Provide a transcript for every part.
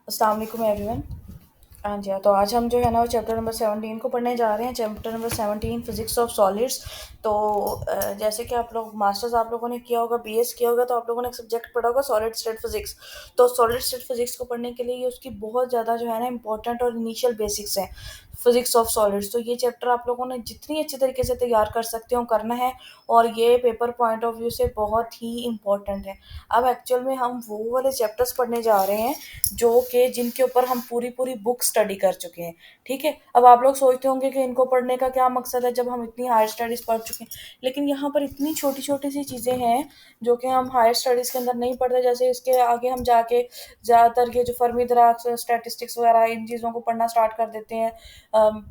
अस्सलाम वालेकुम एवरीवन। हाँ जी, तो आज हम जो है ना वो चैप्टर नंबर 17 को पढ़ने जा रहे हैं। Chapter number 17 physics of solids. तो जैसे कि आप लोग मास्टर्स आप लोगों ने किया होगा, बीएस किया होगा, तो आप लोगों ने एक सब्जेक्ट पढ़ा होगा सॉलिड स्टेट फिजिक्स। तो सॉलिड स्टेट फिजिक्स को पढ़ने के लिए ये उसकी बहुत ज़्यादा जो है ना इंपॉर्टेंट और इनिशियल बेसिक्स हैं फिजिक्स ऑफ सॉलिड्स। तो ये चैप्टर आप लोगों ने जितनी अच्छी तरीके से तैयार कर सकते हो करना है, और ये पेपर पॉइंट ऑफ व्यू से बहुत ही इंपॉर्टेंट है। अब एक्चुअल में हम वो वाले चैप्टर्स पढ़ने जा रहे हैं जो कि जिनके ऊपर हम पूरी पूरी बुक स्टडी कर चुके हैं। ठीक है, अब आप लोग सोचते होंगे कि इनको पढ़ने का क्या मकसद है जब हम इतनी हायर स्टडीज़ पढ़ चुके हैं, लेकिन यहाँ पर इतनी छोटी छोटी सी चीज़ें हैं जो कि हम हायर स्टडीज़ के अंदर नहीं पढ़ते। जैसे इसके आगे हम जाके ज़्यादातर ये जो फर्मी दराज स्टैटिस्टिक्स वगैरह इन चीज़ों को पढ़ना स्टार्ट कर देते हैं।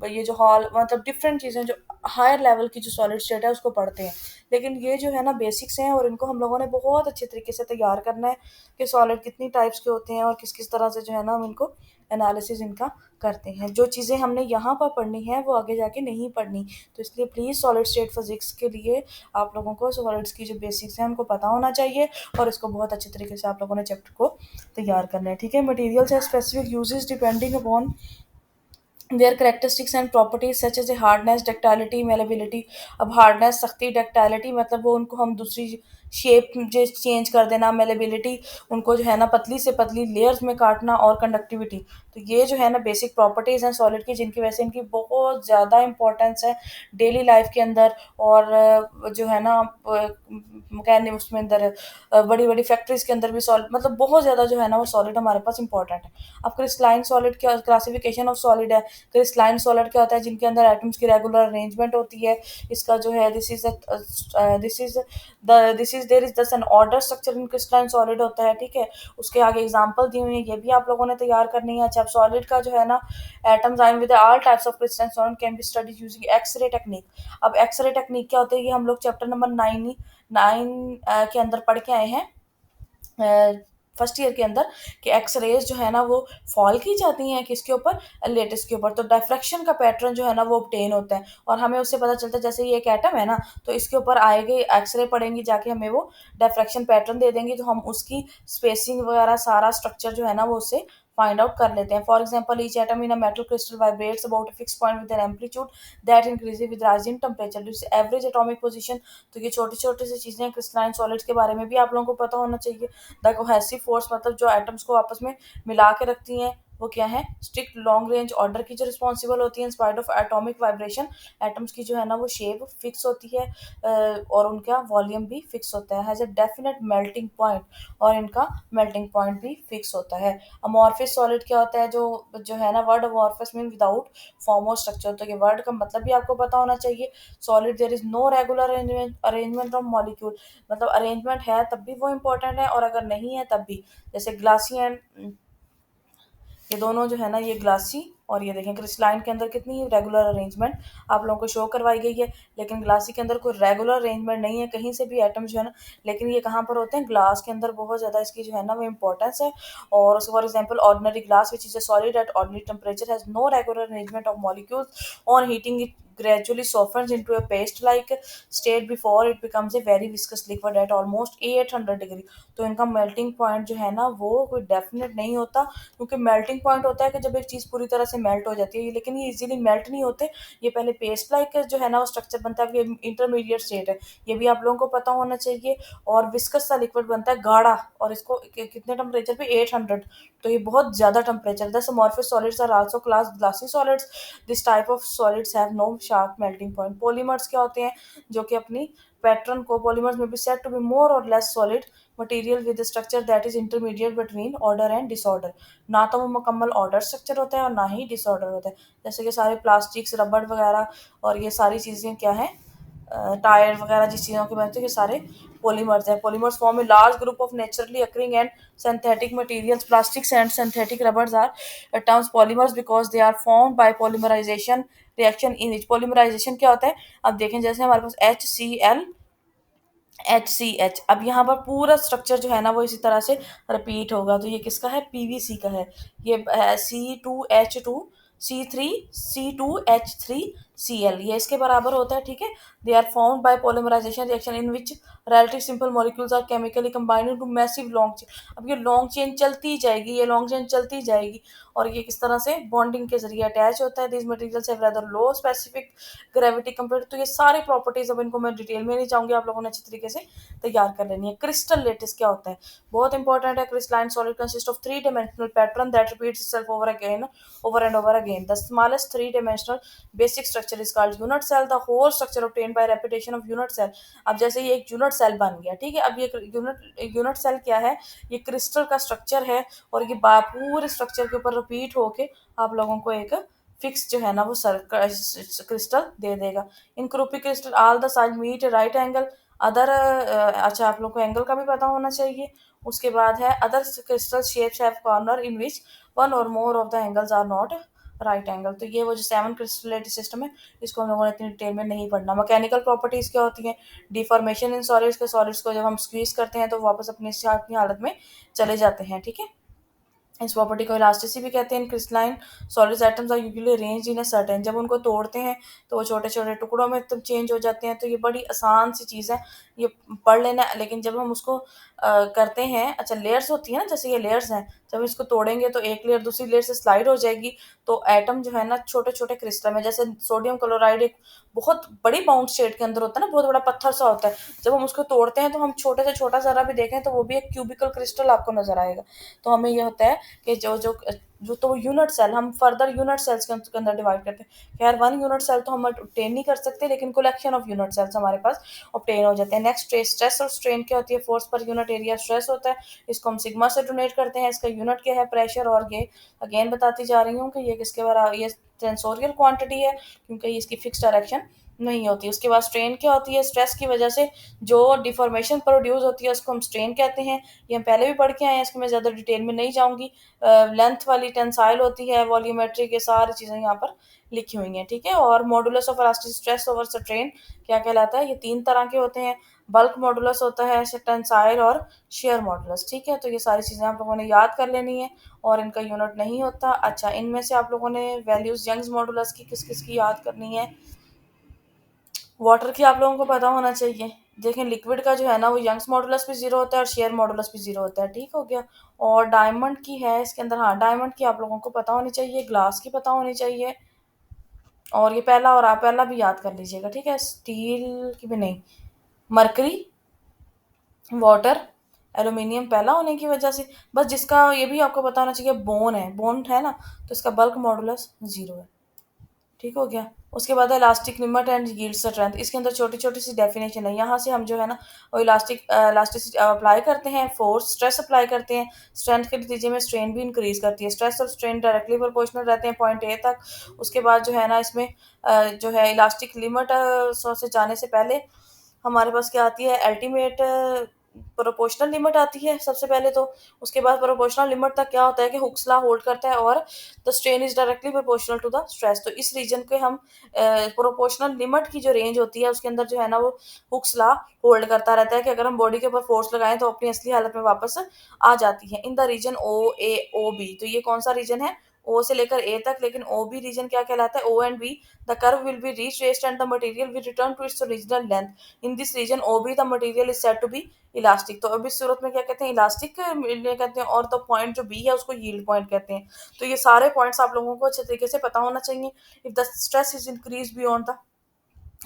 ये जो हॉल मतलब डिफरेंट चीज़ें जो हायर लेवल की जो सॉलिड स्टेट है उसको पढ़ते हैं। लेकिन ये जो है ना बेसिक्स हैं, और इनको हम लोगों ने बहुत अच्छे तरीके से तैयार करना है कि सॉलिड कितनी टाइप्स के होते हैं और किस किस तरह से जो है ना हम इनको एनालिसिस इनका करते हैं। जो चीज़ें हमने यहाँ पर पढ़नी है वो आगे जाके नहीं पढ़नी। तो इसलिए प्लीज़ सॉलिड स्टेट फिजिक्स के लिए आप लोगों को सॉलिड्स की जो बेसिक्स हैं उनको पता होना चाहिए, और इसको बहुत अच्छे तरीके से आप लोगों ने चैप्टर को तैयार करना है। ठीक है, मटेरियल्स है specific uses depending upon their characteristics and properties such as hardness, ductility, malleability। अब हार्डनेस, सख्ती, डक्टाइलिटी मतलब वो उनको हम दूसरी शेप जो चेंज कर देना, मेलेबिलिटी उनको जो है ना पतली से पतली लेयर्स में काटना, और कंडक्टिविटी। तो ये जो है ना बेसिक प्रॉपर्टीज़ हैं सॉलिड की, जिनकी वजह से इनकी बहुत ज़्यादा इंपॉर्टेंस है डेली लाइफ के अंदर। और जो है ना कहने उसमें अंदर बड़ी बड़ी फैक्ट्रीज के अंदर भी सॉलिड मतलब बहुत ज़्यादा जो है ना वो सॉलिड हमारे पास इंपॉर्टेंट है। अब क्रिस्टलाइन सॉलिड क्या क्लासिफिकेशन ऑफ सॉलिड है। क्रिस्टलाइन सॉलिड क्या होता है? जिनके अंदर एटम्स की रेगुलर अरेंजमेंट होती है। इसका जो है this is there is thus an order structure in crystalline solid होता है। ठीक है, उसके आगे एग्जांपल दी हुई है, ये भी आप लोगों ने तैयार करनी है। अच्छा, सॉलिड का जो है ना atoms in with all types of crystalline solid can be studied using x ray technique. अब एक्सरे टेक्निक क्या होती है? ये हम लोग चैप्टर नंबर 9 के अंदर पढ़ के आए हैं फर्स्ट ईयर के अंदर, कि एक्स रेज जो है ना वो फॉल की जाती हैं किसके ऊपर? लेटेस के ऊपर। तो डायफ्रैक्शन का पैटर्न जो है ना वो ऑब्टेन होता है, और हमें उससे पता चलता है जैसे ये एक एटम है ना, तो इसके ऊपर आएगी एक्सरे पड़ेंगी, जाके हमें वो डायफ्रैक्शन पैटर्न दे देंगी, तो हम उसकी स्पेसिंग वगैरह सारा स्ट्रक्चर जो है ना वो उससे फाइंड आउट कर लेते हैं। For example, each atom in a metal crystal vibrates about fix point with an amplitude that increases with rising temperature average atomic position. तो ये छोटी छोटी सी चीज़ें क्रिस्टलाइन सॉलिड्स के बारे में भी आप लोगों को पता होना चाहिए। द कोहेसिव फोर्स मतलब जो एटम्स को आपस में मिला के रखती हैं वो क्या है? स्ट्रिक्ट लॉन्ग रेंज ऑर्डर की जो रिस्पॉन्सिबल होती है। In spite of atomic vibration atoms की जो है ना वो शेप फिक्स होती है, और उनका वॉल्यूम भी फिक्स होता है। Has a definite melting point, और इनका मेल्टिंग पॉइंट भी फिक्स होता है। अमॉर्फिस सॉलिड क्या होता है? जो जो है ना वर्ड अमॉर्फिस मीन विदाउट फॉर्म और स्ट्रक्चर। तो ये वर्ड का मतलब भी आपको पता होना चाहिए। Solid there is no regular arrangement of molecule, मतलब अरेंजमेंट है तब भी वो इम्पोर्टेंट है, और अगर नहीं है तब भी। जैसे ग्लासी एंड ये दोनों जो है ना, ये ग्लासी और ये देखें क्रिस्टलाइन के अंदर कितनी रेगुलर अरेंजमेंट आप लोगों को शो करवाई गई है, लेकिन ग्लासी के अंदर कोई रेगुलर अरेंजमेंट नहीं है कहीं से भी एटम जो है ना। लेकिन ये कहाँ पर होते हैं? ग्लास के अंदर बहुत ज़्यादा इसकी जो है ना वो इंपॉर्टेंस है। और for example ordinary glass which is a solid at ordinary temperature has no regular arrangement of molecules on heating it gradually softens into a paste like state before it becomes a very viscous liquid at almost 800 degree. तो इनका melting point जो है ना वो कोई definite नहीं होता, क्योंकि मेल्टिंग पॉइंट होता है कि जब एक चीज़ पूरी तरह से मेल्ट हो जाती है, लेकिन ये इजीली मेल्ट नहीं होते। ये पहले पेस्ट लाइक जो है ना वो स्ट्रक्चर बनता है, ये इंटरमीडिएट स्टेट है, ये भी आप लोगों को पता होना चाहिए। और विस्कस सा लिक्विड बनता है गाढ़ा, और इसको कितने टेम्परेचर पे? 800। तो ये बहुत ज़्यादा temperature. Thus amorphous solids are also class glassy solids. This type of solids have no sharp melting point. Polymers क्या होते हैं? जो कि अपनी पैटर्न को पॉलीमर्स में भी सेट टू बी मोर और less solid material with structure that is intermediate between order and disorder. ना तो वो मुकम्मल ऑर्डर स्ट्रक्चर होता है और ना ही डिसऑर्डर होता है। जैसे कि सारे प्लास्टिक्स, रबड़ वगैरह और ये सारी चीज़ें क्या हैं? टायर वगैरह जिस चीज़ों के बनते हैं ये सारे पॉलीमर्स हैं। Polymers form a large group of naturally occurring and synthetic materials. Plastics and synthetic rubbers are terms polymers because they are formed by polymerization reaction in which polymerization क्या होता है? अब देखें जैसे हमारे पास HCl HCH, अब यहाँ पर पूरा स्ट्रक्चर जो है ना वो इसी तरह से रिपीट होगा। तो ये किसका है? पीवीसी का है। ये C2H2 C3 C2H3 Cl, ये इसके बराबर होता है, ठीक है। They are found by polymerization reaction in which relative simple molecules are chemically combined into massive long chain। अब ये लॉन्ग चेन चलती ही जाएगी, ये लॉन्ग चेन चलती ही जाएगी, और ये किस तरह से बॉन्डिंग के जरिए अटैच होता है। This materials have rather low specific gravity compared, तो ये सारी प्रॉपर्टीज, अब इनको मैं डिटेल में नहीं जाऊंगी, आप लोगों ने अच्छी तरीके से तैयार कर लेनी है। क्रिस्टल लेटिस क्या होता है, बहुत इंपॉर्टेंट है। Crystalline solid consist of three dimensional pattern that repeats itself over and over again। The smallest three dimensional basic structure is called unit cell। The whole structure obtained by repetition of unit cell। अब जैसे ये एक unit cell बन गया, ठीक है। अब ये यूनिट यूनिट सेल क्या है, ये क्रिस्टल का स्ट्रक्चर है, और ये पूरे स्ट्रक्चर के ऊपर रिपीट होके आप लोगों को एक फिक्स जो है ना वो क्रिस्टल दे देगा। इन क्रूपी crystal all the side meet right angle other, अच्छा आप लोग को एंगल का भी पता होना चाहिए। उसके बाद है other crystal shapes have corner in which one or more of the angles are not right angle. तो ये वो जो सेवन क्रिस्टलेटिक सिस्टम है, इसको हम लोगों ने इतनी डिटेल में नहीं पढ़ना। मैकेनिकल प्रॉपर्टीज क्या होती हैं, डिफॉर्मेशन इन सॉलिड्स के, सॉलिड्स को जब हम स्क्वीज करते हैं तो वापस अपनी हालत में चले जाते हैं, ठीक है। इस प्रॉपर्टी को इलास्टिसिटी भी कहते हैं। Crystalline solid atoms are usually arranged in a certain, जब उनको तोड़ते हैं तो वो छोटे छोटे टुकड़ों में तब चेंज हो जाते हैं। तो ये बड़ी आसान सी चीज़ है, ये पढ़ लेना है। लेकिन जब हम उसको करते हैं, अच्छा लेयर्स होती है ना, जैसे ये लेयर्स हैं, जब इसको तोड़ेंगे तो एक लेयर दूसरी लेयर से स्लाइड हो जाएगी, तो एटम जो है ना छोटे छोटे क्रिस्टल में, जैसे सोडियम क्लोराइड एक बहुत बड़ी बाउंड स्टेट के अंदर होता है ना, बहुत बड़ा पत्थर सा होता है, जब हम उसको तोड़ते हैं तो हम छोटे से छोटा जरा भी देखें तो वो भी एक क्यूबिकल क्रिस्टल आपको नजर आएगा। तो हमें ये होता है कि जो जो जो तो यूनिट सेल हम फर्दर यूनिट सेल्स के अंदर डिवाइड करते हैं। खैर वन यूनिट सेल तो हम ऑब्टेन नहीं कर सकते, लेकिन कलेक्शन ऑफ यूनिट सेल्स हमारे पास ऑब्टेन हो जाते हैं। नेक्स्ट स्ट्रेस और स्ट्रेन क्या होती है, force per unit area stress होता है, इसको हम सिग्मा से डोनेट करते हैं। इसका यूनिट क्या है, प्रेशर। और ये अगेन बताती जा रही हूँ कि ये किसके बराबर, ये टेंसोरियल क्वांटिटी है, क्योंकि इसकी फिक्स डायरेक्शन नहीं होती। उसके बाद स्ट्रेन क्या होती है, स्ट्रेस की वजह से जो डिफॉर्मेशन प्रोड्यूस होती है उसको हम स्ट्रेन कहते हैं। ये हम पहले भी पढ़ के आए हैं, इसको मैं ज़्यादा डिटेल में नहीं जाऊंगी। लेंथ वाली टेंसाइल होती है, वॉल्यूमेट्रिक, ये सारी चीज़ें यहाँ पर लिखी हुई हैं, ठीक है। और modulus of elastic stress over strain क्या कहलाता है, ये तीन तरह के होते हैं। बल्क मॉडुलस होता है, टेंसाइल और शेयर मॉडुलस, ठीक है। तो ये सारी चीज़ें आप लोगों ने याद कर लेनी है, और इनका यूनिट नहीं होता। अच्छा, इनमें से आप लोगों ने वैल्यूज यंग्स मॉडुलस की किस किस की याद करनी है, वाटर की आप लोगों को पता होना चाहिए। देखें लिक्विड का जो है ना वो यंग्स मॉडुलस भी जीरो होता है और शेयर मॉडुलस भी जीरो होता है, ठीक हो गया। और डायमंड की है इसके अंदर, हाँ डायमंड की आप लोगों को पता होनी चाहिए, ग्लास की पता होनी चाहिए, और ये पहला और आप पहला भी याद कर लीजिएगा, ठीक है। स्टील की भी नहीं, मरकरी, वाटर, एल्यूमिनियम पहला होने की वजह से, बस जिसका ये भी आपको पता होना चाहिए बोन है, बोन है ना, तो इसका बल्क मॉडुलस जीरो है, ठीक हो गया। उसके बाद है elastic limit and yield strength, इसके अंदर छोटी छोटी सी डेफिनेशन है। यहाँ से हम जो है ना वो इलास्टिसिटी अप्लाई करते हैं, फोर्स स्ट्रेस अप्लाई करते हैं, स्ट्रेंथ के नतीजे में स्ट्रेन भी इंक्रीज करती है। स्ट्रेस और स्ट्रेन डायरेक्टली प्रोपोर्शनल रहते हैं पॉइंट ए तक। उसके बाद जो है ना इसमें जो है इलास्टिक लिमिट से जाने से पहले हमारे पास क्या आती है, अल्टीमेट प्रोपोर्शनल लिमिट आती है सबसे पहले तो। उसके बाद प्रोपोर्शनल लिमिट तक क्या होता है कि हुक्स लॉ होल्ड करता है, और the strain is directly proportional to the stress. तो इस रीजन के हम प्रोपोर्शनल लिमिट की जो रेंज होती है उसके अंदर जो है ना वो हुक्स लॉ होल्ड करता रहता है कि अगर हम बॉडी के ऊपर फोर्स लगाएं तो अपनी असली हालत में वापस आ जाती है। In the region O A O B, तो ये कौन सा रीजन है, ओ से लेकर ए तक, लेकिन ओ बी रीजन क्या कहलाता है, O and B, the curve will be retraced and the material will return to its original length. In this region O B the material is said to be elastic. तो अब इस सूरत में क्या कहते हैं, इलास्टिक कहते हैं, और द पॉइंट जो बी है उसको यील्ड पॉइंट कहते हैं। तो ये सारे पॉइंट्स आप लोगों को अच्छे तरीके से पता होना चाहिए। If the stress is increase beyond the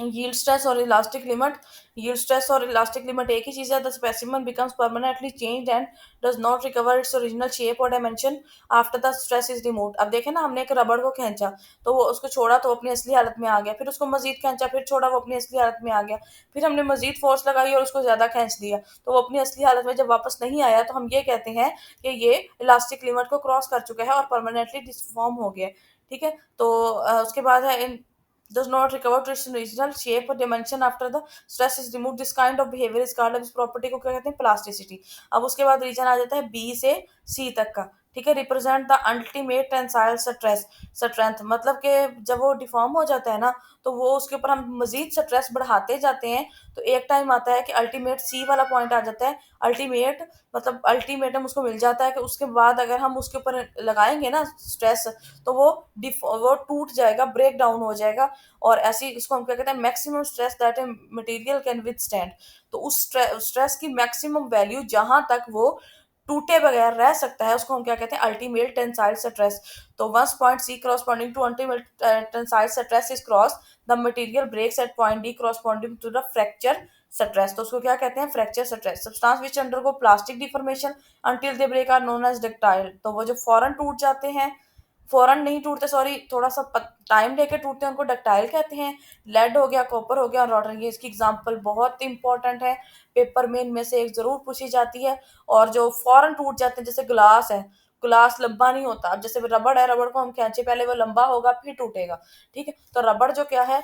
yield stress और इलास्टिक लिमिट, yield stress और इलास्टिक लिमिट एक ही चीज है, the specimen becomes permanently changed and does not recover its original shape और dimension after the stress is removed. अब देखें ना, हमने एक रबड़ को खींचा तो वो उसको छोड़ा तो अपनी असली हालत में आ गया, फिर उसको मजीद खींचा, फिर छोड़ा, वो अपनी असली हालत में आ गया, फिर हमने मजीद फोर्स लगाई और उसको ज्यादा खींच दिया तो वो अपनी असली हालत में जब वापस नहीं आया, तो हम ये कहते हैं कि ये इलास्टिक लिमिट को क्रॉस कर चुका है और परमानेंटली डिसफॉर्म हो गया, ठीक है। तो उसके बाद है इन does not recover to its original shape or dimension after the stress is removed। This kind of behavior is called, इस प्रॉपर्टी को क्या कहते हैं, प्लास्टिसिटी। अब उसके बाद रीजन आ जाता है बी से सी तक का, ठीक है, represent the ultimate tensile stress strength, मतलब कि जब वो डिफॉर्म हो जाता है ना, तो वो उसके ऊपर हम मजीद स्ट्रेस बढ़ाते जाते हैं, तो एक टाइम आता है कि अल्टीमेट सी वाला पॉइंट आ जाता है। अल्टीमेट मतलब अल्टीमेटम उसको मिल जाता है कि उसके बाद अगर हम उसके ऊपर लगाएंगे ना स्ट्रेस, तो वो टूट जाएगा, ब्रेक डाउन हो जाएगा। और ऐसी इसको हम क्या कहते हैं, maximum stress that a material can withstand. तो उस स्ट्रेस की मैक्सिमम वैल्यू जहां तक वो टूटे बगैर रह सकता है, उसको हम क्या कहते हैं, अल्टीमेट टेंसाइल स्ट्रेस। तो once point C corresponding to ultimate tensile stress is cross, the material breaks at point D corresponding to the fracture stress. तो उसको क्या कहते हैं, fracture stress. Substance which undergo plastic deformation until they break are known as ductile. तो वो जो फौरन टूट जाते हैं, फौरन नहीं टूटते, सॉरी, थोड़ा सा टाइम लेके टूटते हैं, उनको डक्टाइल कहते हैं। लेड हो गया, कॉपर हो गया और रॉटर, ये इसकी एग्जांपल बहुत इंपॉर्टेंट है, पेपर में इनमें से एक जरूर पूछी जाती है। और जो फौरन टूट जाते हैं, जैसे ग्लास है, ग्लास लंबा नहीं होता। अब जैसे रबड़ है, रबड़ को हम खींचे, पहले वो लंबा होगा फिर टूटेगा, ठीक है। तो रबड़ जो क्या है,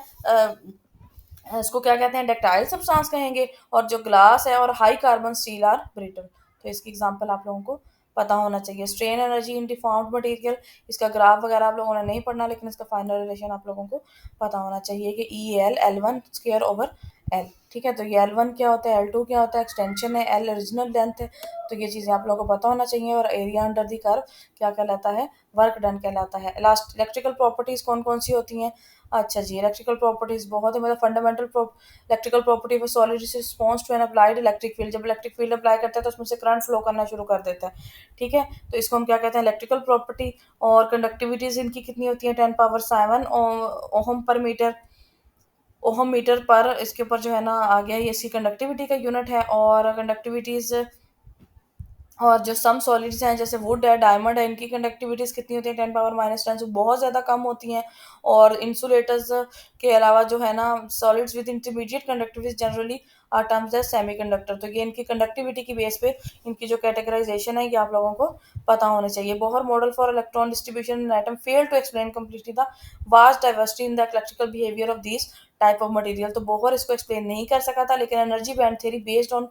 इसको क्या कहते हैं, डक्टाइल सब्सटेंस कहेंगे। और जो ग्लास है और high carbon steel are brittle. तो इसकी एग्जांपल आप लोगों को पता होना चाहिए। Strain energy in deformed material, इसका ग्राफ वगैरह आप लोगों ने नहीं पढ़ना, लेकिन इसका फाइनल रिलेशन आप लोगों को पता होना चाहिए कि E L L1 square over L. ठीक है, तो ये L1 क्या होता है, L2 क्या होता है, एक्सटेंशन है, एल ओरिजिनल लेंथ है। तो ये चीज़ें आप लोगों को पता होना चाहिए। और एरिया अंडर द कर्व क्या कहलाता है, वर्क डन कहलाता है। लास्ट इलेक्ट्रिकल प्रॉपर्टीज कौन कौन सी होती हैं। अच्छा जी, इलेक्ट्रिकल प्रॉपर्टीज बहुत है, मतलब fundamental electrical property of solid response to an applied electric field. जब इलेक्ट्रिक फील्ड अप्लाई करता है तो उसमें से करंट फ्लो करना शुरू कर देता है, ठीक है। तो इसको हम क्या कहते हैं, इलेक्ट्रिकल प्रॉपर्टी। और कंडक्टिविटीज इनकी कितनी होती है, 10⁻7 ओहम पर मीटर, ओहम मीटर पर। इसके ऊपर जो है ना आ गया, ये इसकी कंडक्टिविटी का यूनिट है। और कंडक्टिविटीज, और जो सम सॉलिड्स हैं जैसे वुड है, डायमंड है, इनकी कंडक्टिविटीज कितनी होती है, 10⁻−10, बहुत ज़्यादा कम होती हैं। और इंसुलेटर्स के अलावा जो है ना, solids with intermediate conductivity generally are terms as semi conductor. तो ये इनकी कंडक्टिविटी की बेस पे इनकी जो कैटेगराइजेशन है, ये आप लोगों को पता होना चाहिए। Bohr model for electron distribution in atom fail to explain completely the vast diversity in the electrical behaviour of this type of material. तो बोहर इसको एक्सप्लेन नहीं कर सका था, लेकिन energy band theory based on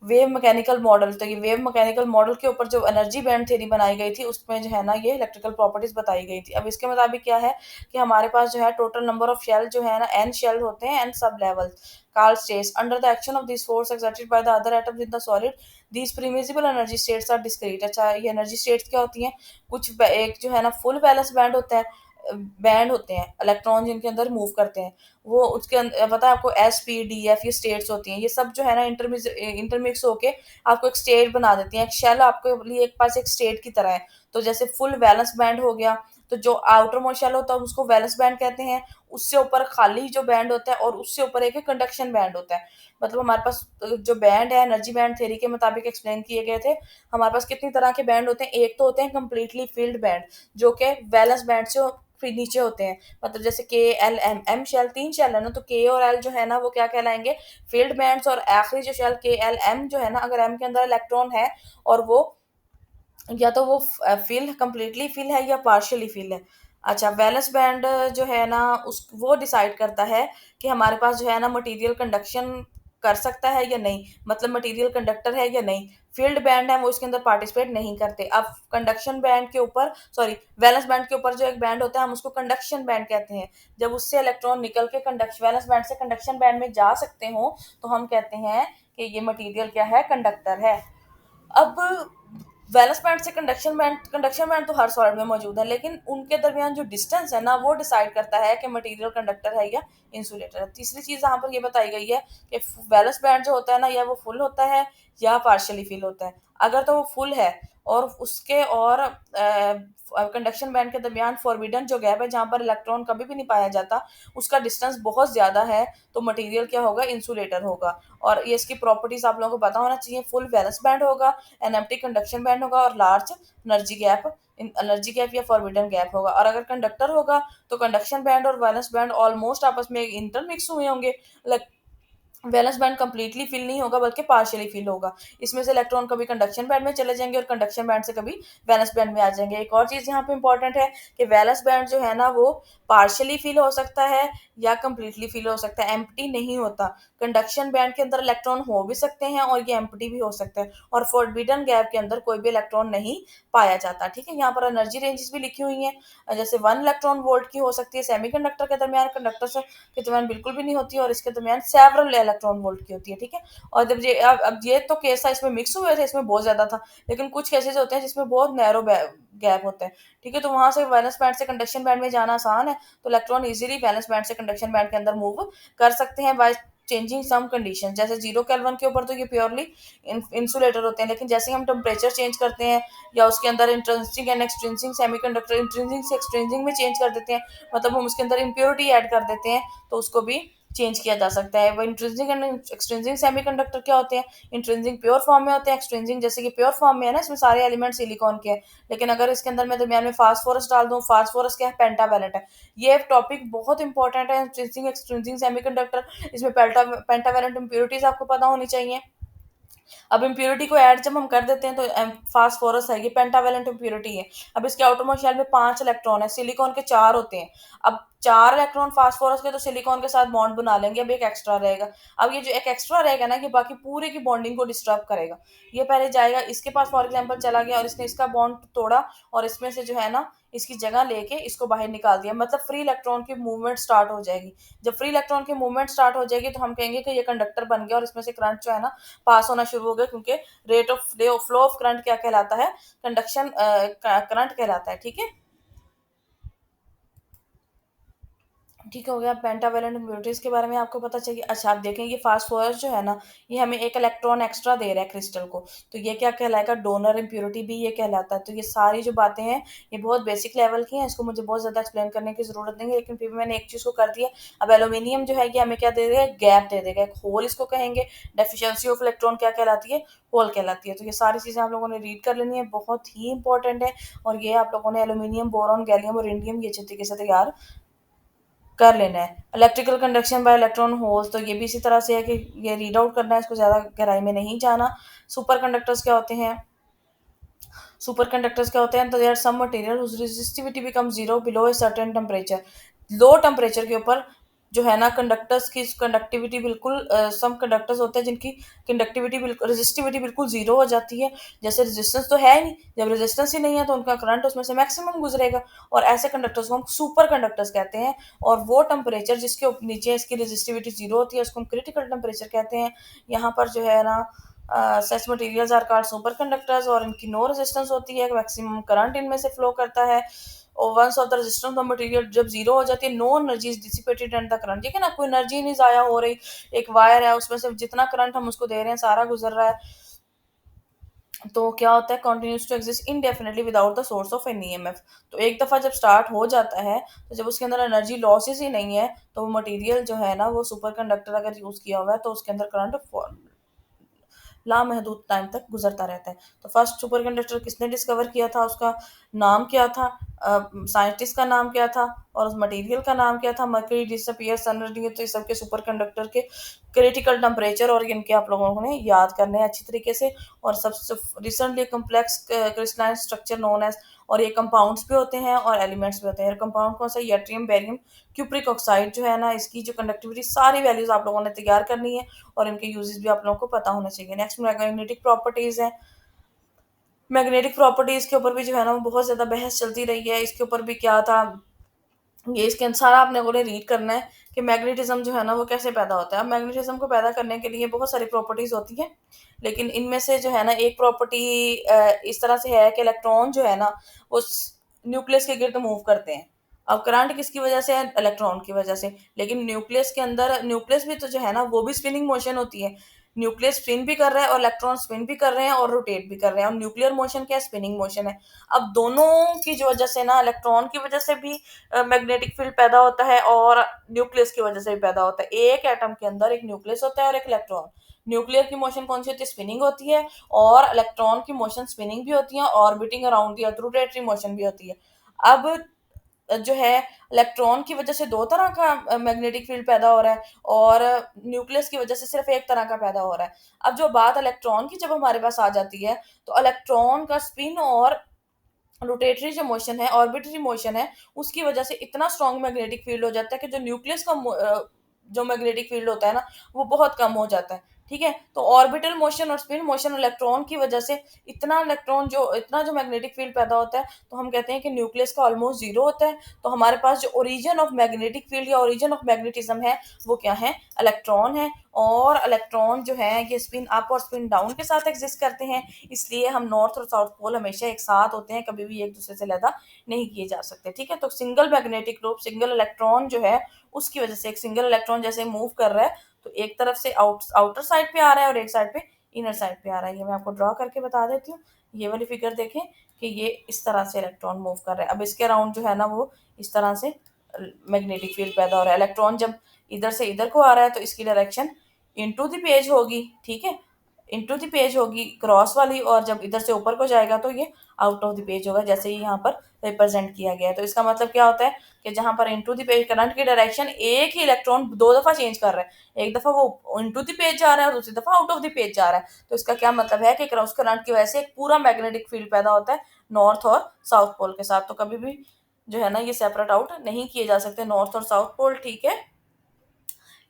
wave mechanical model, तो ये wave mechanical model के ऊपर जो एनर्जी बैंड थ्योरी बनाई गई थी, उसमें जो है ना ये इलेक्ट्रिकल प्रॉपर्टीज बताई गई थी। अब इसके मुताबिक क्या है कि हमारे पास जो है टोटल नंबर ऑफ शेल जो है ना, एन शेल होते हैं, an sub level called states under the action of this force exerted by the other atoms in the solid, these permissible energy states are discrete. अच्छा, ये energy states क्या होती हैं, कुछ एक जो है ना फुल बैलेंस बैंड होता है, बैंड होते हैं, इलेक्ट्रॉन जिनके अंदर मूव करते हैं, वो उसके अंदर पता है आपको, S P D F ये स्टेट्स होती हैं। ये सब जो है ना इंटरमिक्स होके आपको एक स्टेट बना देती हैं। एक शेल आपके लिए एक पास एक स्टेट की तरह है। तो जैसे फुल वैलेंस बैंड हो गया, तो जो आउटर मोस्ट शेल होता है उसको वैलेंस बैंड कहते हैं। उससे ऊपर खाली जो बैंड होता है, और उससे ऊपर एक कंडक्शन बैंड होता है। मतलब हमारे पास जो बैंड है, एनर्जी बैंड थ्योरी के मुताबिक एक्सप्लेन किए गए थे। हमारे पास कितनी तरह के बैंड होते हैं, एक तो होते हैं कम्प्लीटली फिल्ड बैंड, जो कि वैलेंस बैंड से फिर नीचे होते हैं। मतलब जैसे K L M शेल, तीन शेल है ना, तो के और एल जो है ना वो क्या कहलाएंगे, फील्ड बैंड्स। और आखिरी जो शेल K L M जो है ना, अगर एम के अंदर इलेक्ट्रॉन है और वो या तो वो फिल कंप्लीटली फिल है या पार्शियली फिल है। अच्छा, वैलेंस बैंड जो है ना, उस वो डिसाइड करता है कि हमारे पास जो है ना मटेरियल कंडक्शन कर सकता है या नहीं, मतलब मटेरियल कंडक्टर है या नहीं। फील्ड बैंड है वो इसके अंदर पार्टिसिपेट नहीं करते। अब कंडक्शन बैंड के ऊपर, सॉरी, वैलेंस बैंड के ऊपर जो एक बैंड होता है, हम उसको कंडक्शन बैंड कहते हैं। जब उससे इलेक्ट्रॉन निकल के कंडक्शन वैलेंस बैंड से कंडक्शन बैंड में जा सकते हो, तो हम कहते हैं कि ये मटेरियल क्या है, कंडक्टर है। अब वैलेंस बैंड से कंडक्शन बैंड तो हर सॉलिड में मौजूद है, लेकिन उनके दरमियान जो डिस्टेंस है ना, वो डिसाइड करता है कि मटेरियल कंडक्टर है या इंसुलेटर है। तीसरी चीज यहाँ पर ये बताई गई है कि वैलेंस बैंड जो होता है ना, या वो फुल होता है या पार्शियली फिल होता है। अगर तो वो फुल है और उसके और कंडक्शन बैंड के दरमियान फॉरबिडन जो गैप है, जहाँ पर इलेक्ट्रॉन कभी भी नहीं पाया जाता, उसका डिस्टेंस बहुत ज्यादा है, तो मटेरियल क्या होगा, इंसुलेटर होगा। और ये इसकी प्रॉपर्टीज आप लोगों को पता होना चाहिए। फुल वैलेंस बैंड होगा, एनएमटी कंडक्शन बैंड होगा, और लार्ज एनर्जी गैप या फॉरबिडन गैप होगा। और अगर कंडक्टर होगा तो कंडक्शन बैंड और वैलेंस बैंड ऑलमोस्ट आपस में इंटरमिक्स हुए होंगे। वैलेंस बैंड कंप्लीटली फिल नहीं होगा, बल्कि पार्शियली फिल होगा। इसमें से इलेक्ट्रॉन कभी कंडक्शन बैंड में चले जाएंगे और कंडक्शन बैंड से कभी वैलेंस बैंड में आ जाएंगे। एक और चीज यहाँ पे इंपॉर्टेंट है कि वैलेंस बैंड जो है ना, वो पार्शियली फिल हो सकता है या कंप्लीटली फिल हो सकता है, एम्प्टी नहीं होता। कंडक्शन बैंड के अंदर इलेक्ट्रॉन हो भी सकते हैं और ये एम्प्टी भी हो सकता है, और फोरबिडन गैप के अंदर कोई भी इलेक्ट्रॉन नहीं पाया जाता। ठीक है, यहाँ पर एनर्जी रेंजेस भी लिखी हुई हैं, जैसे 1 इलेक्ट्रॉन वोल्ट की हो सकती है सेमीकंडक्टर के दरमियान, कंडक्टर से के दरमियान बिल्कुल भी नहीं होती, और इसके दरमियान सेवरल इलेक्ट्रॉन वोल्ट की होती है। ठीक है, और जब ये अब ये तो केस था, इसमें मिक्स हुए थे, इसमें बहुत ज्यादा था, लेकिन कुछ केसेस होते हैं जिसमें बहुत नैरो गैप होता है। ठीक है, तो वहां से वैलेंस बैंड से कंडक्शन बैंड में जाना आसान है, तो इलेक्ट्रॉन इजीली वैलेंस बैंड से कंडक्शन बैंड के अंदर मूव कर सकते हैं बाय चेंजिंग सम कंडीशन। जैसे 0 केल्विन के ऊपर तो ये प्योरली इंसुलेटर होते हैं, लेकिन जैसे ही हम टेम्परेचर चेंज करते हैं या उसके अंदर intrinsic and extrinsic semiconductor intrinsic से एक्सट्रिंसिक में चेंज कर देते हैं, मतलब हम उसके अंदर इम्प्योरिटी ऐड कर देते हैं, तो उसको भी चेंज किया जा सकता है। वो इंट्रिंसिक एंड एक्सट्रिंसिक सेमीकंडक्टर क्या होते हैं? इंट्रिंसिक प्योर फॉर्म में होते हैं, एक्सट्रिंसिक जैसे कि प्योर फॉर्म में है ना, इसमें सारे एलिमेंट सिलिकॉन के हैं, लेकिन अगर इसके अंदर मैं दरमियान में फास्फोरस डाल दूं, फास्फोरस क्या है? पेंटावैलेंट है। ये टॉपिक बहुत इंपॉर्टेंट है, इंट्रिंसिक एक्सट्रिंसिक सेमीकंडक्टर, इसमें पेंटावैलेंट इंप्योरिटीज आपको पता होनी चाहिए। अब इम्प्योरिटी को ऐड जब हम कर देते हैं तो फास्फोरस है, ये पेंटावेलेंट इम्प्योरिटी है। अब इसके आउटरमोस्ट शेल में 5 इलेक्ट्रॉन है, सिलिकॉन के 4 होते हैं। अब 4 इलेक्ट्रॉन फास्फोरस के तो सिलिकॉन के साथ बॉन्ड बना लेंगे, अब एक एक्स्ट्रा रहेगा। अब ये जो एक एक्स्ट्रा रहेगा ना, ये बाकी पूरे की बॉन्डिंग को डिस्टर्ब करेगा। ये पहले जाएगा इसके पास, फॉर एग्जाम्पल चला गया और इसने इसका बॉन्ड तोड़ा, और इसमें से जो है ना इसकी जगह लेके इसको बाहर निकाल दिया, मतलब फ्री इलेक्ट्रॉन की मूवमेंट स्टार्ट हो जाएगी। जब फ्री इलेक्ट्रॉन की मूवमेंट स्टार्ट हो जाएगी तो हम कहेंगे कि ये कंडक्टर बन गया और इसमें से करंट जो है ना पास होना शुरू हो गया, क्योंकि rate of flow of current क्या कहलाता है? कंडक्शन करंट कहलाता है। ठीक है, ठीक हो गया। पेंटावेलेंट इम्प्योरिटीज के बारे में आपको पता चाहिए। अच्छा, आप देखें ये फास्फोरस जो है ना, ये हमें एक इलेक्ट्रॉन एक्स्ट्रा दे रहा है क्रिस्टल को, तो ये क्या कहलाएगा? डोनर इम्प्योरिटी भी ये कहलाता है। तो ये सारी जो बातें हैं ये बहुत बेसिक लेवल की हैं, इसको मुझे बहुत ज्यादा एक्सप्लेन करने की जरूरत नहीं है, लेकिन फिर भी मैंने एक चीज को कर दिया। अब एल्यूमिनियम जो है ये हमें क्या दे देगा? गैप दे देगा, एक होल इसको कहेंगे। डेफिशिएंसी ऑफ इलेक्ट्रॉन क्या कहलाती है? होल कहलाती है। तो ये सारी चीजें आप लोगों ने रीड कर लेनी है, बहुत ही इंपॉर्टेंट है, और ये आप लोगों ने एल्यूमिनियम, बोरॉन, गैलियम और इंडियम ये अच्छे तरीके से तैयार कर लेना है। Electrical conduction bye electron holes, तो ये भी इसी तरह से है कि ये रीड आउट करना है, इसको ज़्यादा गहराई में नहीं जाना। सुपर कंडक्टर्स क्या होते हैं? सुपर कंडक्टर्स क्या होते हैं? तो there some material whose resistivity become zero below a certain temperature. Low temperature के ऊपर जो है ना कंडक्टर्स की कंडक्टिविटी बिल्कुल, सम कंडक्टर्स होते हैं जिनकी कंडक्टिविटी बिल्कुल, रेजिस्टिविटी बिल्कुल जीरो हो जाती है। जैसे रेजिस्टेंस तो है ही नहीं, जब रेजिस्टेंस ही नहीं है तो उनका करंट उसमें से मैक्सिमम गुजरेगा, और ऐसे कंडक्टर्स को हम सुपर कंडक्टर्स कहते हैं। और वो टेम्परेचर जिसके नीचे इसकी रेजिस्टिविटी जीरो होती है उसको हम क्रिटिकल टेम्परेचर कहते हैं। यहाँ पर जो है ना such materials are called super conductors, और इनकी नो रेजिस्टेंस होती है, मैक्सिमम करंट इनमें से फ्लो करता है। और once of the resistance of material जब जीरो हो जाती है, no energy is dissipated and the current, ठीक है ना, कोई एनर्जी नहीं जाया हो रही। एक वायर है उसमें से जितना करंट हम उसको दे रहे हैं सारा गुजर रहा है, तो क्या होता है? Continues to exist indefinitely without the source of an EMF. तो एक दफा जब स्टार्ट हो जाता है, तो जब उसके अंदर एनर्जी लॉसेस ही नहीं है, तो वो मटेरियल जो है ना वो सुपर कंडक्टर अगर यूज किया हुआ है तो उसके अंदर करंट लामहदूद टाइम तक गुजरता रहता है। तो फर्स्ट सुपर कंडक्टर किसने डिस्कवर किया था? उसका नाम क्या था? साइंटिस्ट का नाम क्या था? और उस मटेरियल का नाम क्या था? मर्करी डिसअपियर, सन रेडिएशन, तो ये सबके सुपर कंडक्टर के क्रिटिकल टेम्परेचर और इनके आप लोगों ने याद करने हैं अच्छी तरीके से। और सबसे recently complex crystalline structure known as, और ये कंपाउंड्स भी होते हैं और एलिमेंट्स भी होते हैं। कंपाउंड कौन सा? यट्रियम, बेरियम, क्यूप्रिक ऑक्साइड जो है ना, इसकी जो कंडक्टिविटी सारी वैल्यूज आप लोगों ने तैयार करनी है, और इनके यूजेस भी आप लोगों को पता होना चाहिए। नेक्स्ट मैग्नेटिक प्रॉपर्टीज है। मैग्नेटिक प्रॉपर्टीज के ऊपर भी जो है ना वो बहुत ज्यादा बहस चलती रही है, इसके ऊपर भी क्या था, ये इसके अनुसार आपने को रीड करना है कि मैग्नेटिज्म जो है ना वो कैसे पैदा होता है। अब मैग्नेटिज्म को पैदा करने के लिए बहुत सारी प्रॉपर्टीज होती हैं, लेकिन इनमें से जो है ना एक प्रॉपर्टी इस तरह से है कि इलेक्ट्रॉन जो है ना वो न्यूक्लियस के गिर्द मूव करते हैं। अब करंट किसकी वजह से है? इलेक्ट्रॉन की वजह से। लेकिन न्यूक्लियस के अंदर, न्यूक्लियस भी तो जो है ना वो भी स्पिनिंग मोशन होती है। न्यूक्लियस स्पिन भी कर रहा है और इलेक्ट्रॉन स्पिन भी कर रहे हैं और रोटेट भी कर रहे हैं, और न्यूक्लियर मोशन क्या है? स्पिनिंग मोशन है। अब दोनों की जो वजह से ना, इलेक्ट्रॉन की वजह से भी मैग्नेटिक फील्ड पैदा होता है और न्यूक्लियस की वजह से भी पैदा होता है। एक एटम के अंदर एक न्यूक्लियस होता है और एक इलेक्ट्रॉन। न्यूक्लियर की मोशन कौन सी होती है? स्पिनिंग होती है, और इलेक्ट्रॉन की मोशन स्पिनिंग भी होती है, orbiting around the earth, rotatory motion भी होती है। अब जो है इलेक्ट्रॉन की वजह से दो तरह का मैग्नेटिक फील्ड पैदा हो रहा है, और न्यूक्लियस की वजह से सिर्फ एक तरह का पैदा हो रहा है। अब जो बात इलेक्ट्रॉन की जब हमारे पास आ जाती है, तो इलेक्ट्रॉन का स्पिन और रोटेटरी जो मोशन है, ऑर्बिटरी मोशन है, उसकी वजह से इतना स्ट्रॉन्ग मैग्नेटिक फील्ड हो जाता है कि जो न्यूक्लियस का जो मैग्नेटिक फील्ड होता है ना, वो बहुत कम हो जाता है। ठीक है? तो ऑर्बिटल मोशन और स्पिन मोशन इलेक्ट्रॉन की वजह से इतना जो मैग्नेटिक फील्ड पैदा होता है, तो हम कहते हैं कि न्यूक्लियस का ऑलमोस्ट ज़ीरो होता है। तो हमारे पास जो ओरिजिन ऑफ मैग्नेटिक फील्ड या ओरिजिन ऑफ मैग्नेटिज्म है, वो क्या है? इलेक्ट्रॉन है। और इलेक्ट्रॉन जो है ये स्पिन अप और स्पिन डाउन के साथ एग्ज़िस्ट करते हैं, इसलिए हम नॉर्थ और साउथ पोल हमेशा एक साथ होते हैं, कभी भी एक-दूसरे से अलग नहीं किए जा सकते, ठीक है? तो single magnetic loop, single electron जो है, उसकी वजह से एक सिंगल इलेक्ट्रॉन जैसे मूव कर रहा है, तो एक तरफ से आउटर साइड पे आ रहा है और एक साइड पे इनर साइड पे आ रहा है। ये मैं आपको ड्रॉ करके बता देती हूँ। ये वाली फिगर देखें कि ये इस तरह से इलेक्ट्रॉन मूव कर रहा है। अब इसके अराउंड जो है ना वो इस तरह से मैग्नेटिक फील्ड पैदा हो रहा है। इलेक्ट्रॉन जब इधर से इधर को आ रहा है तो इसकी डायरेक्शन इनटू द पेज होगी, ठीक है? इनटू द पेज होगी क्रॉस वाली, और जब इधर से ऊपर को जाएगा तो ये आउट ऑफ द पेज होगा, जैसे ही यहाँ पर रिप्रेजेंट किया गया है। तो इसका मतलब क्या होता है कि जहाँ पर इनटू द पेज करंट की डायरेक्शन एक ही इलेक्ट्रॉन 2 दफ़ा चेंज कर रहा है। एक दफ़ा वो इनटू द पेज जा रहा है और दूसरी दफ़ा आउट ऑफ द पेज जा रहा है। तो इसका क्या मतलब है कि क्रॉस करंट की वजह से एक पूरा मैग्नेटिक फील्ड पैदा होता है नॉर्थ और साउथ पोल के साथ। तो कभी भी जो है ना ये सेपरेट आउट नहीं किए जा सकते नॉर्थ और साउथ पोल, ठीक है?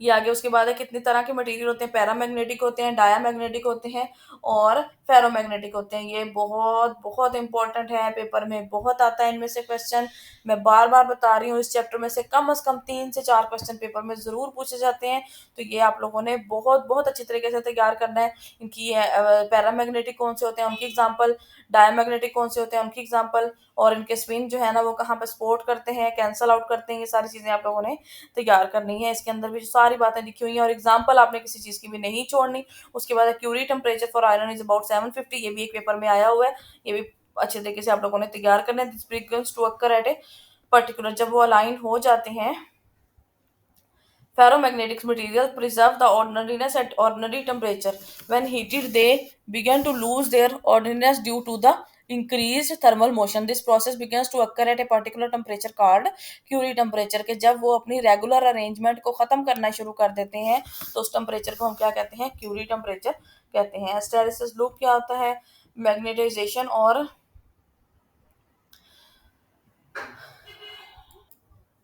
ये आगे उसके बाद है कितनी तरह के मटेरियल होते हैं, पैरामैग्नेटिक होते हैं, डायामैग्नेटिक होते हैं और फेरोमैग्नेटिक होते हैं। ये बहुत बहुत इंपॉर्टेंट है, पेपर में बहुत आता है इनमें से क्वेश्चन। मैं बार बार बता रही हूँ, इस चैप्टर में से कम से कम 3 से 4 क्वेश्चन पेपर में ज़रूर पूछे जाते हैं। तो ये आप लोगों ने बहुत बहुत अच्छी तरीके से तैयार करना है। इनकी पैरामैग्नेटिक कौन से होते हैं उनकी एग्जाम्पल, डायामैग्नेटिक कौन से होते हैं उनकी एग्जाम्पल, और इनके स्पिन जो है ना वो कहाँ पर सपोर्ट करते हैं, कैंसल आउट करते हैं, ये सारी चीज़ें आप लोगों ने तैयार करनी है। इसके अंदर भी जो सारी बातें लिखी हुई हैं और एग्जाम्पल आपने किसी चीज़ की भी नहीं छोड़नी। उसके बाद Curie temperature for iron is about 750, ये भी एक पेपर में आया हुआ है। ये भी अच्छे तरीके से आप लोगों ने तैयार करना है। This frequency to occur at a particular, जब वो अलाइन हो जाते हैं, ferromagnetic materials preserve the ordinariness at ordinary temperature. When heated, they begin to lose their ordinariness due to the increased thermal motion. This process begins to occur at a particular temperature called Curie temperature. के जब वो अपनी regular arrangement को खत्म करना शुरू कर देते हैं, तो उस टेम्परेचर को हम क्या कहते हैं? क्यूरी टेम्परेचर कहते हैं। हिस्टैरिसीस लूप क्या होता है? मैग्नेटाइजेशन और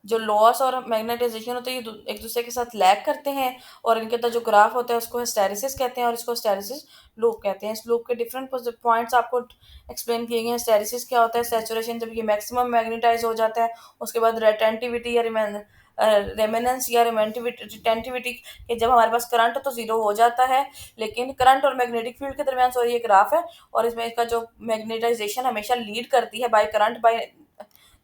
जो लॉस और मैग्नेटाइजेशन होते हैं, ये एक दूसरे के साथ लैग करते हैं, और इनके अंदर जो ग्राफ होता है उसको हिस्टैरिसीस कहते हैं और इसको हिस्टैरिसीस लूप कहते हैं। इस लूप के डिफरेंट पॉइंट्स आपको एक्सप्लेन किए गए हैं। हिस्टैरिसीस क्या होता है? सैचुरेशन, जब ये मैक्सिमम मैग्नेटाइज हो जाता है। उसके बाद रेटेंटिविटी या रेमेनेंस या रिटेंटिविटी, कि जब हमारे पास करंट तो जीरो हो जाता है, लेकिन करंट और मैग्नेटिक फील्ड के दरमियान, सॉरी ये ग्राफ है, और इसमें इसका जो मैग्नेटाइजेशन हमेशा लीड करती है बाय करंट, बाय,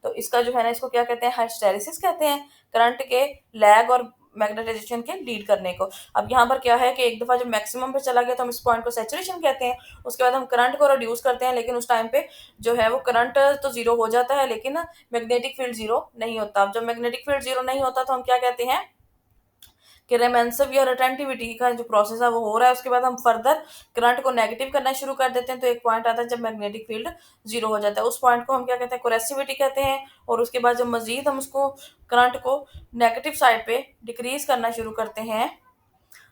तो इसका जो है ना इसको क्या कहते हैं? हिस्टैरिसीस कहते हैं, करंट के लैग और मैग्नेटाइजेशन के लीड करने को। अब यहाँ पर क्या है कि एक दफ़ा जब मैक्सिमम पे चला गया तो हम इस पॉइंट को सैचुरेशन कहते हैं। उसके बाद हम करंट को रिड्यूस करते हैं, लेकिन उस टाइम पे जो है वो करंट तो ज़ीरो हो जाता है, लेकिन मैग्नेटिक फील्ड ज़ीरो नहीं होता। अब जब मैग्नेटिक फील्ड ज़ीरो नहीं होता तो हम क्या कहते हैं कि रेमेंसिव या रिटेंटिविटी का जो प्रोसेस है वो हो रहा है। उसके बाद हम फर्दर करंट को नेगेटिव करना शुरू कर देते हैं, तो एक पॉइंट आता है जब मैग्नेटिक फील्ड जीरो हो जाता है। उस पॉइंट को हम क्या कहते हैं? कोरेसिविटी कहते हैं। और उसके बाद जब मजीद हम उसको करंट को नेगेटिव साइड पे डिक्रीज करना शुरू करते हैं,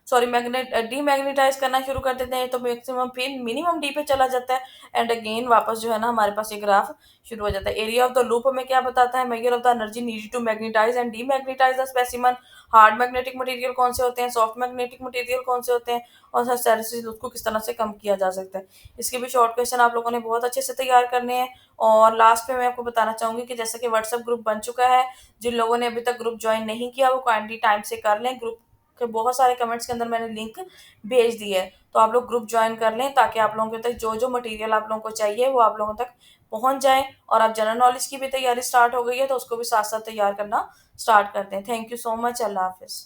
सॉरी मैग्नेट डीमैग्नेटाइज करना शुरू कर देते हैं, तो मैक्सिमम फिर मिनिमम डी पे चला जाता है, एंड अगेन वापस जो है ना हमारे पास ये ग्राफ शुरू हो जाता है। एरिया ऑफ द लूप हमें क्या बताता है? Measure of the energy needed to magnetize and demagnetize the specimen. Hard magnetic material कौन से होते हैं, सॉफ्ट मैग्नेटिक मटेरियल कौन से होते हैं, और हिस्टैरिसीस लूप को किस तरह से कम किया जा सकता है। इसके भी शॉर्ट क्वेश्चन आप लोगों ने बहुत अच्छे से तैयार करने हैं। और लास्ट में मैं आपको बताना चाहूंगी कि जैसे कि व्हाट्सएप ग्रुप बन चुका है, जिन लोगों ने अभी तक ग्रुप ज्वाइन नहीं किया वो काइंडली टाइम से कर लें। ग्रुप के बहुत सारे कमेंट्स के अंदर मैंने लिंक भेज दी है, तो आप लोग ग्रुप ज्वाइन कर लें ताकि आप लोगों के तक जो जो मटेरियल आप लोगों को चाहिए वो आप लोगों तक पहुंच जाए। और अब जनरल नॉलेज की भी तैयारी स्टार्ट हो गई है, तो उसको भी साथ साथ तैयार करना स्टार्ट करते हैं। Thank you so much. अल्लाह हाफिज़।